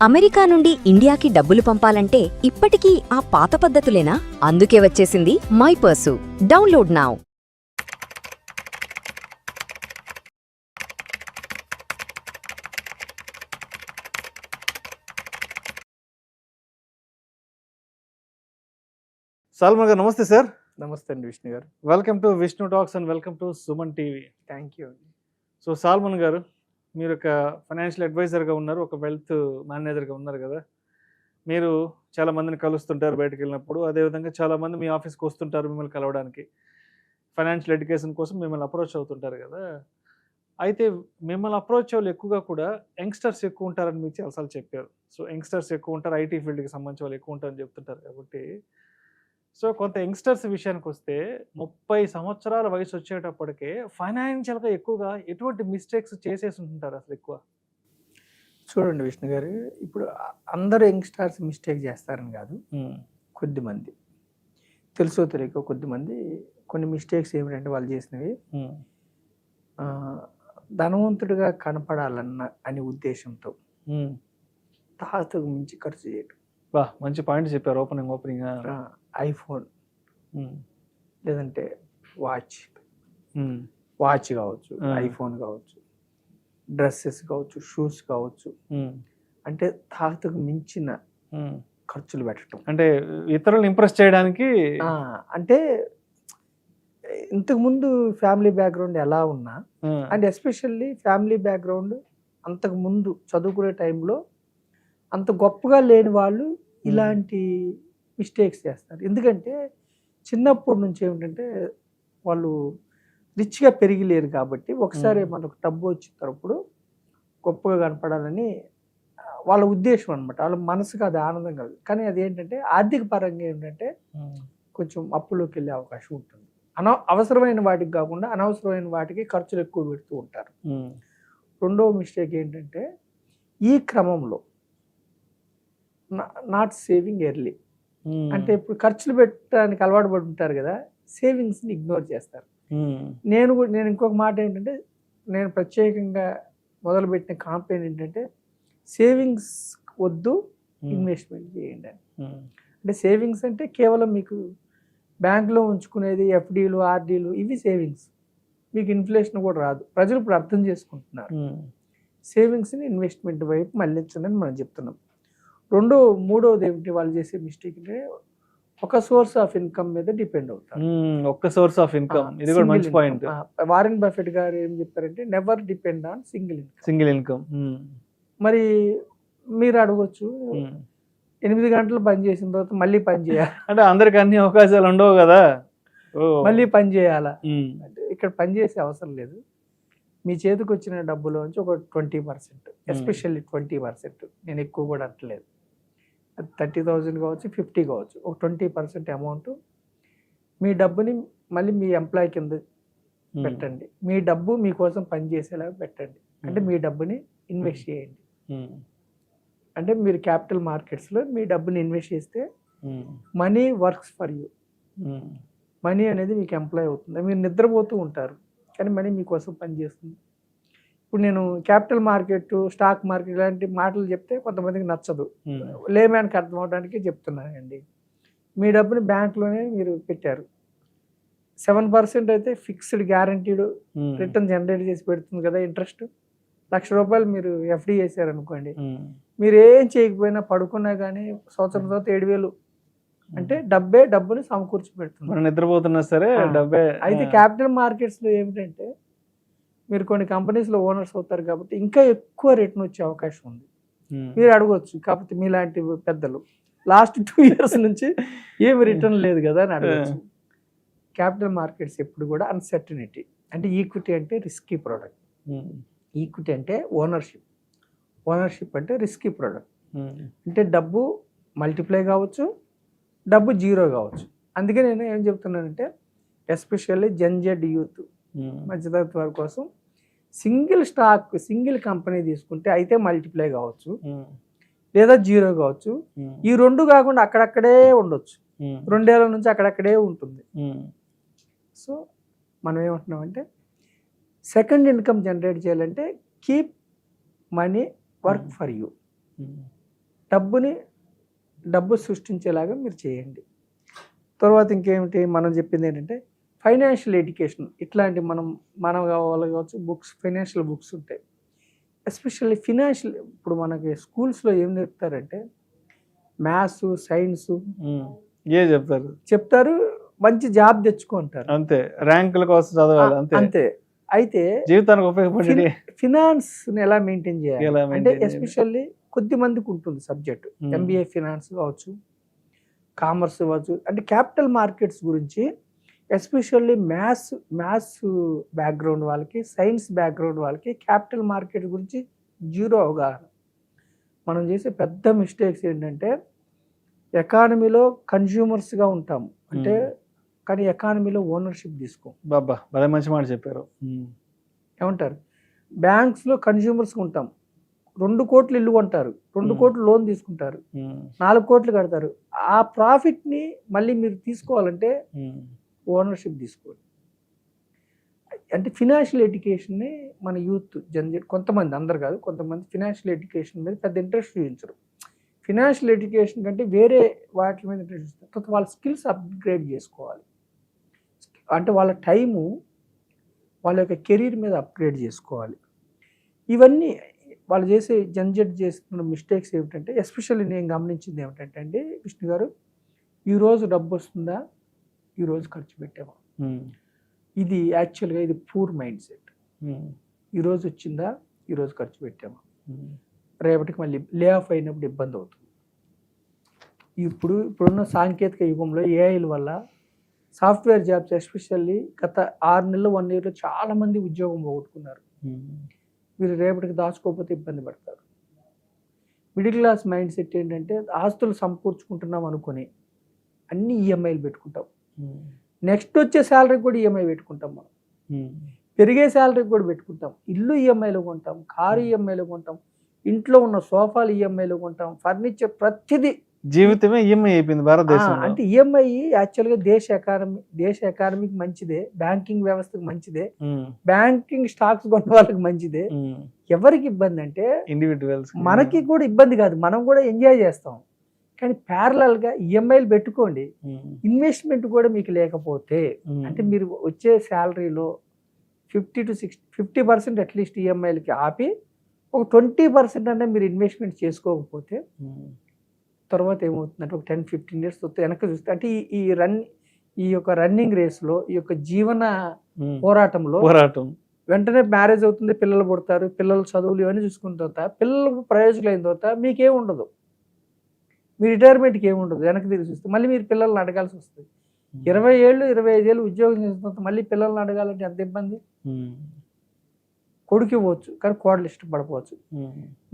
America నుండి ఇండియాకి డబ్బులు పంపాలంటే ఇప్పటికీ ఆ పాత పద్ధతులేనా? అందుకే వచ్చేసింది my purse. Download now. Salman గారు నమస్తే సార్. నమస్తే అండి విష్ణు గారు. Welcome to Vishnu talks and welcome to Suman TV. Thank you అండి. సో సాల్మన్ గారు, మీరు ఒక ఫైనాన్షియల్ అడ్వైజర్గా ఉన్నారు, ఒక వెల్త్ మేనేజర్గా ఉన్నారు కదా. మీరు చాలా మందిని కలుస్తుంటారు బయటకు వెళ్ళినప్పుడు, అదేవిధంగా చాలామంది మీ ఆఫీస్కి వస్తుంటారు మిమ్మల్ని కలవడానికి, ఫైనాన్షియల్ ఎడ్యుకేషన్ కోసం మిమ్మల్ని అప్రోచ్ అవుతుంటారు కదా. అయితే మిమ్మల్ని అప్రోచ్ వాళ్ళు ఎక్కువగా కూడా యంగ్స్టర్స్ ఎక్కువ ఉంటారని మీరు చాలాసార్లు చెప్పారు. సో యంగ్స్టర్స్ ఎక్కువ ఉంటారు, ఐటీ ఫీల్డ్కి సంబంధించిన వాళ్ళు ఎక్కువ ఉంటారని చెప్తుంటారు కాబట్టి, సో కొంత యంగ్స్టర్స్ విషయానికి వస్తే 30 సంవత్సరాల వయసు వచ్చేటప్పటికే ఫైనాన్షియల్గా ఎక్కువగా ఎటువంటి మిస్టేక్స్ చేసేసి ఉంటుంటారు అసలు ఎక్కువ? చూడండి విష్ణు గారు, ఇప్పుడు అందరూ యంగ్స్టర్స్ మిస్టేక్ చేస్తారని కాదు, కొద్దిమంది తెలుసో తెలియకో కొద్దిమంది కొన్ని మిస్టేక్స్ ఏమిటంటే వాళ్ళు చేసినవి ధనవంతుడిగా కనపడాలన్న అనే ఉద్దేశంతో తాహతుకు మించి ఖర్చు చేయడం. బా మంచి పాయింట్ చెప్పారు. ఓపెనింగ్ ఐఫోన్ లేదంటే వాచ్ కావచ్చు, ఐఫోన్ కావచ్చు, డ్రెస్సెస్ కావచ్చు, షూస్ కావచ్చు, అంటే తాహతుకు మించిన ఖర్చులు పెట్టడం. అంటే ఇతరులను ఇంప్రెస్ చేయడానికి. అంటే ఇంతకుముందు ఫ్యామిలీ బ్యాక్గ్రౌండ్ ఎలా ఉన్నా, అండ్ ఎస్పెషల్లీ ఫ్యామిలీ బ్యాక్గ్రౌండ్ అంతకుముందు చదువుకునే టైంలో అంత గొప్పగా లేని వాళ్ళు ఇలాంటి మిస్టేక్స్ చేస్తారు. ఎందుకంటే చిన్నప్పటి నుంచి ఏమిటంటే వాళ్ళు రిచ్గా పెరిగిలేరు కాబట్టి ఒకసారి మనకు డబ్బు వచ్చినప్పుడు గొప్పగా కనపడాలని వాళ్ళ ఉద్దేశం అనమాట. వాళ్ళ మనసుకు అది ఆనందం కాదు, కానీ అది ఏంటంటే ఆర్థిక పరంగా ఏంటంటే కొంచెం అప్పులోకి వెళ్ళే అవకాశం ఉంటుంది. అవసరమైన వాటికి కాకుండా అనవసరమైన వాటికి ఖర్చులు ఎక్కువ పెడుతూ ఉంటారు. రెండవ మిస్టేక్ ఏంటంటే ఈ క్రమంలో నాట్ సేవింగ్ ఎర్లీ. అంటే ఇప్పుడు ఖర్చులు పెట్టడానికి అలవాటు పడి ఉంటారు కదా, సేవింగ్స్ని ఇగ్నోర్ చేస్తారు. నేను ఇంకొక మాట ఏంటంటే, నేను ప్రత్యేకంగా మొదలుపెట్టిన కాంపెయిన్ ఏంటంటే సేవింగ్స్ వద్దు, ఇన్వెస్ట్మెంట్ చేయండి అని. అంటే సేవింగ్స్ అంటే కేవలం మీకు బ్యాంకులో ఉంచుకునేది ఎఫ్డీలు, ఆర్డీలు, ఇవి సేవింగ్స్. మీకు ఇన్ఫ్లేషన్ కూడా రాదు. ప్రజలు ఇప్పుడు అర్థం చేసుకుంటున్నారు. సేవింగ్స్ని ఇన్వెస్ట్మెంట్ వైపు మళ్ళించండి మనం చెప్తున్నాం. మూడోది ఏమిటి వాళ్ళు చేసే మిస్టేక్ అంటే ఒక సోర్స్ ఆఫ్ ఇన్కమ్ మీద డిపెండ్ అవుతారు. ఒక సోర్స్ ఆఫ్ ఇన్కమ్, ఇది కూడా మంచి పాయింట్. వారెన్ బఫెట్ గారు ఏం చెప్పారంటే never depend on single income. మరి మీరు అడగొచ్చు, 8 గంటలు పని చేసిన తర్వాత మళ్ళీ పని చేయాలి అంటే అందరికి అన్ని అవకాశాలు ఉండవు కదా, మళ్ళీ పని చేయాలా అంటే ఇక్కడ పని చేసే అవసరం లేదు. మీ చేతికి వచ్చిన డబ్బులోంచి ఒక 20%, ఎస్పెషల్లీ 20%, నేను ఎక్కువ కూడా అంటలేదు, 30,000 కావచ్చు, 50 కావచ్చు, ఒక 20% అమౌంట్ మీ డబ్బుని మళ్ళీ మీ ఎంప్లాయ్ కింద పెట్టండి. మీ డబ్బు మీకోసం పనిచేసేలాగా పెట్టండి. అంటే మీ డబ్బుని ఇన్వెస్ట్ చేయండి. అంటే మీరు క్యాపిటల్ మార్కెట్స్లో మీ డబ్బుని ఇన్వెస్ట్ చేస్తే money works for you. Money అనేది మీకు ఎంప్లాయ్ అవుతుంది. మీరు నిద్రపోతూ ఉంటారు కానీ మనీ మీకోసం పనిచేస్తుంది. ఇప్పుడు నేను క్యాపిటల్ మార్కెట్, స్టాక్ మార్కెట్ ఇలాంటి మాటలు చెప్తే కొంతమందికి నచ్చదు, లేమ్యాన్కి అర్థం అవడానికి చెప్తున్నానండి. మీ డబ్బుని బ్యాంక్లోనే మీరు పెట్టారు, 7% అయితే ఫిక్స్డ్ గ్యారంటీడ్ రిటర్న్ జనరేట్ చేసి పెడుతుంది కదా ఇంట్రెస్ట్. ₹1,00,000 మీరు ఎఫ్డీ చేశారనుకోండి, మీరు ఏం చేయకపోయినా పడుకున్నా కానీ సంవత్సరం తర్వాత 7,000 అంటే డబ్బుని సమకూర్చి పెడుతుంది. మనం నిద్రపోతున్నా సరే డబ్బే. అయితే క్యాపిటల్ మార్కెట్స్లో ఏమిటంటే మీరు కొన్ని కంపెనీస్లో ఓనర్స్ అవుతారు కాబట్టి ఇంకా ఎక్కువ రిటర్న్ వచ్చే అవకాశం ఉంది. మీరు అడగవచ్చు, కాకపోతే మీలాంటి పెద్దలు లాస్ట్ 2 years నుంచి ఏమి రిటర్న్ లేదు కదా అని అడగచ్చు. క్యాపిటల్ మార్కెట్స్ ఎప్పుడు కూడా అన్సర్టనిటీ. అంటే ఈక్విటీ అంటే రిస్కీ ప్రోడక్ట్, ఈక్విటీ అంటే ఓనర్షిప్ అంటే రిస్కీ ప్రోడక్ట్. అంటే డబ్బు మల్టిప్లై కావచ్చు, డబ్బు జీరో కావచ్చు. అందుకే నేను ఏం చెప్తున్నానంటే ఎస్పెషల్లీ జెడ్ యూత్, మధ్యతరగతి వారి కోసం సింగిల్ కంపెనీ తీసుకుంటే అయితే మల్టిప్లై కావచ్చు లేదా జీరో కావచ్చు. ఈ రెండు కాకుండా అక్కడక్కడే ఉండొచ్చు, 2 ఏళ్ల నుంచి అక్కడక్కడే ఉంటుంది. సో మనం ఏమంటున్నామంటే సెకండ్ ఇన్కమ్ జనరేట్ చేయాలంటే keep money work for you. డబ్బు సృష్టించేలాగా మీరు చేయండి. తర్వాత ఇంకేమిటి మనం చెప్పింది ఏంటంటే ఫైనాన్షియల్ ఎడ్యుకేషన్. ఇట్లాంటి మనం కావచ్చు బుక్స్, ఫైనాన్షియల్ బుక్స్ ఉంటాయి. ఎస్పెషల్లీ ఫినాన్షియల్ ఇప్పుడు మనకి స్కూల్స్లో ఏం నేర్పుతారంటే మ్యాథ్స్, సైన్స్ చెప్తారు, మంచి జాబ్ తెచ్చుకుంటారు అంతే, ర్యాంకుల కోసం చదవాలి అంతే. అయితే జీవితానికి ఉపయోగపడే ఫినాన్స్ని ఎలా మెయింటైన్ చేయాలి ఎలా అంటే maintain ఎస్పెషల్లీ కొద్ది మందికి ఉంటుంది సబ్జెక్ట్. ఎంబీఏ ఫినాన్స్ కావచ్చు, కామర్స్ కావచ్చు, అంటే క్యాపిటల్ మార్కెట్స్ గురించి ఎస్పెషల్లీ మ్యాథ్స్ బ్యాక్గ్రౌండ్ వాళ్ళకి, సైన్స్ బ్యాక్గ్రౌండ్ వాళ్ళకి క్యాపిటల్ మార్కెట్ గురించి జీరో అవగాహన. మనం చేసే పెద్ద మిస్టేక్స్ ఏంటంటే ఎకానమీలో కన్జ్యూమర్స్గా ఉంటాము అంటే కానీ ఎకానమీలో ఓనర్షిప్ తీసుకోం. బాబా భలే మంచి మాట చెప్పారు. ఏమంటారు, బ్యాంక్స్లో కన్జ్యూమర్స్గా ఉంటాం. 2 కోట్లు ఇల్లు కొంటారు, 2 కోట్లు లోన్ తీసుకుంటారు, 4 కోట్లు కడతారు. ఆ ప్రాఫిట్ని మళ్ళీ మీరు తీసుకోవాలంటే ఓనర్షిప్ తీసుకోవాలి. అంటే ఫినాన్షియల్ ఎడ్యుకేషన్ని మన యూత్ కొంతమంది, అందరు కాదు, కొంతమంది ఫినాన్షియల్ ఎడ్యుకేషన్ మీద పెద్ద ఇంట్రెస్ట్ చూపించరు. ఫినాన్షియల్ ఎడ్యుకేషన్ కంటే వేరే వాటి మీద ఇంట్రెస్ట్ చూస్తారు. తర్వాత వాళ్ళ స్కిల్స్ అప్గ్రేడ్ చేసుకోవాలి. అంటే వాళ్ళ టైము, వాళ్ళ యొక్క కెరీర్ మీద అప్గ్రేడ్ చేసుకోవాలి. ఇవన్నీ వాళ్ళు చేస్తున్న మిస్టేక్స్ ఏమిటంటే ఎస్పెషల్లీ నేను గమనించింది ఏమిటంటే అండి విష్ణు గారు, ఈరోజు డబ్బు వస్తుందా, ఈరోజు ఖర్చు పెట్టామా, ఇది యాక్చువల్గా ఇది పూర్ మైండ్ సెట్. ఈరోజు వచ్చిందా, ఈరోజు ఖర్చు పెట్టామా, రేపటికి మళ్ళీ లే ఆఫ్ అయినప్పుడు ఇబ్బంది అవుతుంది. ఇప్పుడున్న సాంకేతిక యుగంలో ఏఐల వల్ల సాఫ్ట్వేర్ జాబ్స్ ఎస్పెషల్లీ గత 6 నెలలు 1 ఇయర్లో చాలామంది ఉద్యోగం పోగొట్టుకున్నారు. వీరు రేపటికి దాచుకోకపోతే ఇబ్బంది పడతారు. మిడిల్ క్లాస్ మైండ్ సెట్ ఏంటంటే ఆస్తులు సమకూర్చుకుంటున్నాం అనుకొని అన్ని ఈఎంఐలు పెట్టుకుంటాం. నెక్స్ట్ వచ్చే శాలరీకి కూడా ఈఎంఐ పెట్టుకుంటాం. మనం పెరిగే శాలరీకి కూడా పెట్టుకుంటాం. ఇల్లు ఈఎంఐలో కొంటాం, కారు ఈఎంఐలో కొంటాం, ఇంట్లో ఉన్న సోఫాలు ఈఎంఐలో కొంటాం, ఫర్నిచర్, ప్రతిదీ జీవితమే ఈఎంఐ అయిపోయింది భారతదేశం. అంటే ఈఎంఐ యాక్చువల్గా దేశ ఎకానమీకి మంచిదే, బ్యాంకింగ్ వ్యవస్థకు మంచిదే, బ్యాంకింగ్ స్టాక్స్ కొన్న వాళ్ళకి మంచిదే. ఎవరికి ఇబ్బంది అంటే ఇండివిజువల్స్, మనకి కూడా ఇబ్బంది కాదు, మనం కూడా ఎంజాయ్ చేస్తాం. కానీ ప్యారలల్గా ఈఎంఐలు పెట్టుకోండి. ఇన్వెస్ట్మెంట్ కూడా మీకు లేకపోతే అంటే మీరు వచ్చే శాలరీలో 50% అట్లీస్ట్ ఈఎంఐలకి ఆపి ఒక 20% అంటే మీరు ఇన్వెస్ట్మెంట్ చేసుకోకపోతే తర్వాత ఏమవుతుందంటే ఒక 10-15 years వెనక్కి చూస్తే అంటే ఈ యొక్క రన్నింగ్ రేస్లో, ఈ యొక్క జీవన పోరాటం వెంటనే మ్యారేజ్ అవుతుంది, పిల్లలు పుడతారు, పిల్లల చదువులు ఇవన్నీ చూసుకున్న తర్వాత పిల్లలకు ప్రయోజనం అయిన తర్వాత మీకేం ఉండదు, మీ రిటైర్మెంట్కి ఏముండదు. వెనక్కి తిరిగి చూస్తే మళ్ళీ మీరు పిల్లల్ని అడగాల్సి వస్తుంది. 20 ఏళ్ళు 25 ఏళ్ళు ఉద్యోగం చేసిన తర్వాత మళ్ళీ పిల్లల్ని అడగాలంటే ఎంత ఇబ్బంది. కొడుకు ఇవ్వచ్చు కానీ కోడలు ఇష్టపడపోవచ్చు,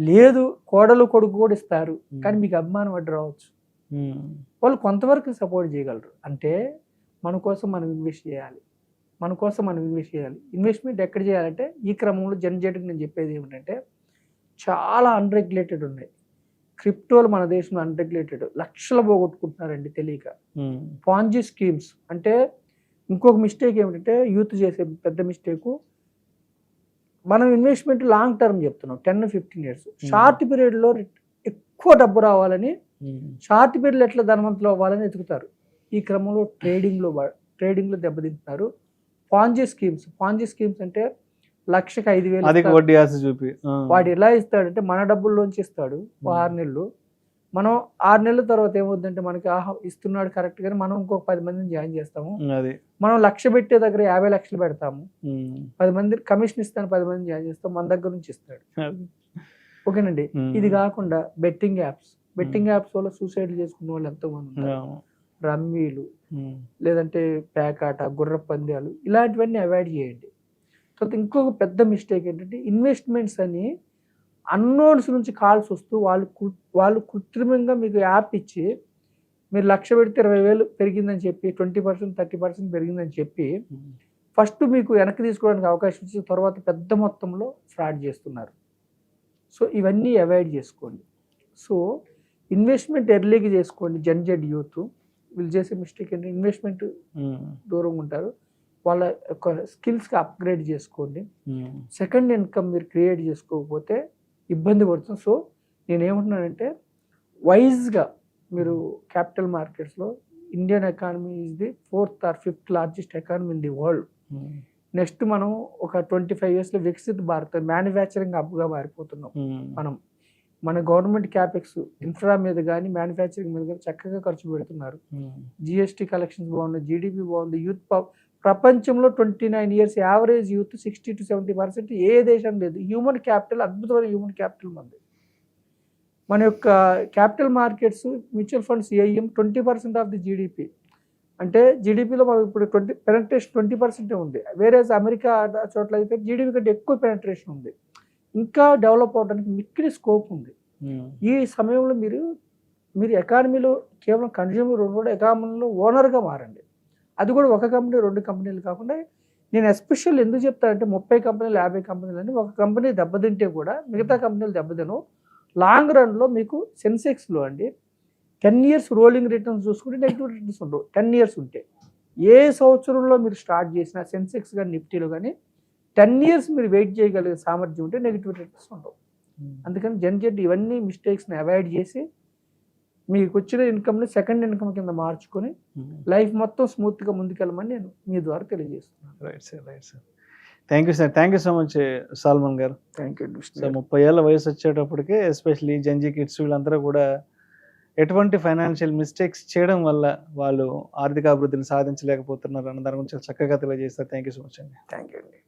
లేదు కోడలు కొడుకు కూడా ఇస్తారు కానీ మీకు అభిమానం అడ్డు రావచ్చు. వాళ్ళు కొంతవరకు సపోర్ట్ చేయగలరు. అంటే మన కోసం మనం ఇన్వెస్ట్ చేయాలి. ఇన్వెస్ట్మెంట్ ఎక్కడ చేయాలంటే ఈ క్రమంలో జనజెట్కి నేను చెప్పేది ఏమిటంటే చాలా అన్రెగ్యులేటెడ్ ఉన్నాయి. క్రిప్టోలు మన దేశంలో అన్రెగ్యులేటెడ్, లక్షలు పోగొట్టుకుంటున్నారండి తెలియక. పాంజీ స్కీమ్స్ అంటే ఇంకొక మిస్టేక్ ఏమిటంటే యూత్ చేసే పెద్ద మిస్టేకు, మనం ఇన్వెస్ట్మెంట్ లాంగ్ టర్మ్ చెప్తున్నాం 10-15 years. షార్ట్ పీరియడ్లో ఎక్కువ డబ్బు రావాలని, షార్ట్ పీరియడ్లో ఎట్లా ధనవంతులు అవ్వాలని ఎతుకుతారు. ఈ క్రమంలో ట్రేడింగ్లో దెబ్బతింటున్నారు. పాంజీ స్కీమ్స్ అంటే 1,05,000 చూపి వాడు ఎలా ఇస్తాడంటే మన డబ్బుల్లోంచి ఇస్తాడు 6 నెలలు. మనం 6 నెలల తర్వాత ఏమవుతుందంటే మనకి ఇస్తున్నాడు కరెక్ట్ గానీ మనం ఇంకొక 10 మందిని జాయిన్ చేస్తాము. మనం 1,00,000 పెట్టే దగ్గర 50 లక్షలు పెడతాము, 10 మంది కమిషన్ ఇస్తాను, 10 మందిని జాయిన్ చేస్తాం, మన దగ్గర నుంచి ఇస్తాడు. ఓకేనండి. ఇది కాకుండా బెట్టింగ్ యాప్స్ వల్ల సూసైడ్ చేసుకున్న వాళ్ళు ఎంతో మంది ఉంటారు. రమ్మీలు, లేదంటే పేకాట, గుర్ర పందాలు, ఇలాంటివన్నీ అవాయిడ్ చేయండి. తర్వాత ఇంకొక పెద్ద మిస్టేక్ ఏంటంటే ఇన్వెస్ట్మెంట్స్ అని అన్నోన్స్ నుంచి కాల్స్ వస్తూ వాళ్ళు కృత్రిమంగా మీకు యాప్ ఇచ్చి మీరు 1,00,000 పెడితే 20,000 పెరిగిందని చెప్పి 20% 30% పెరిగిందని చెప్పి ఫస్ట్ మీకు వెనక్కి తీసుకోవడానికి అవకాశం ఇచ్చి తర్వాత పెద్ద మొత్తంలో ఫ్రాడ్ చేస్తున్నారు. సో ఇవన్నీ అవాయిడ్ చేసుకోండి. సో ఇన్వెస్ట్మెంట్ ఎర్లీగా చేసుకోండి. జెడ్ యూత్ వీళ్ళు చేసే మిస్టేక్ ఏంటంటే ఇన్వెస్ట్మెంట్ దూరంగా ఉంటారు. వాళ్ళ యొక్క స్కిల్స్కి అప్గ్రేడ్ చేసుకోండి. సెకండ్ ఇన్కమ్ మీరు క్రియేట్ చేసుకోకపోతే ఇబ్బంది పడుతుంది. సో నేనేమంటున్నానంటే వైజ్గా మీరు క్యాపిటల్ మార్కెట్స్లో Indian economy is the 4th or 5th largest economy in the world. Next మనం ఒక 25 yearsలో వికసిత భారత్ మ్యానుఫ్యాక్చరింగ్ హబ్గా మారిపోతున్నాం. మన గవర్నమెంట్ క్యాపెక్స్ ఇన్ఫ్రా మీద కానీ మ్యానుఫ్యాక్చరింగ్ మీద కానీ చక్కగా ఖర్చు పెడుతున్నారు. జిఎస్టీ కలెక్షన్స్ బాగున్నాయి, జీడిపి బాగుంది. యూత్ ప్రపంచంలో 29 years యావరేజ్ యూత్ 60 to 70% ఏ దేశం లేదు. హ్యూమన్ క్యాపిటల్, అద్భుతమైన హ్యూమన్ క్యాపిటల్ మంది. మన యొక్క capital markets, mutual funds AM 20% of the GDP. అంటే జీడిపిలో మనం ఇప్పుడు పెనట్రేషన్ 20% ఉంది. వేరే అమెరికా చోట్ల అయితే జీడిపి కంటే ఎక్కువ పెనట్రేషన్ ఉంది. ఇంకా డెవలప్ అవడానికి మిక్కిలి స్కోప్ ఉంది. ఈ సమయంలో మీరు ఎకానమీలో కేవలం కన్జ్యూమర్ కూడా ఎకానమీలో ఓనర్గా మారండి. అది కూడా ఒక కంపెనీ 2 కంపెనీలు కాకుండా. నేను ఎస్పెషల్ ఎందుకు చెప్తానంటే 30 కంపెనీలు 50 కంపెనీలు అని ఒక కంపెనీ దెబ్బతింటే కూడా మిగతా కంపెనీలు దెబ్బతిను. లాంగ్ రన్లో మీకు సెన్సెక్స్లో అండి 10 years రోలింగ్ రిటర్న్స్ చూసుకుంటే నెగిటివ్ రిటర్న్స్ ఉండవు. 10 years ఉంటే ఏ సంవత్సరంలో మీరు స్టార్ట్ చేసినా సెన్సెక్స్ కానీ నిఫ్టీలో కానీ 10 years మీరు వెయిట్ చేయగలిగే సామర్థ్యం ఉంటే నెగిటివ్ రిటర్న్స్ ఉండవు. అందుకని జనరేట్ ఇవన్నీ మిస్టేక్స్ని అవాయిడ్ చేసి మీకు వచ్చిన ఇన్కమ్ని సెకండ్ ఇన్కమ్ కింద మార్చుకొని లైఫ్ మొత్తం స్మూత్గా ముందుకెళ్ళమని నేను మీ ద్వారా తెలియజేస్తున్నాను. Right sir. Thank you sir. Thank you so much Salmon గారు. Thank you. సో 30 ఏళ్ళ వయసు వచ్చేటప్పటికే ఎస్పెషల్లీ జంజీ కిడ్స్ వీళ్ళందరూ కూడా ఎటువంటి ఫైనాన్షియల్ మిస్టేక్స్ చేయడం వల్ల వాళ్ళు ఆర్థిక అభివృద్ధిని సాధించలేకపోతున్నారు అన్న దాని గురించి చక్కగా తెలియజేస్తారు. థ్యాంక్ యూ సో మచ్ అండి. థ్యాంక్ యూ అండి.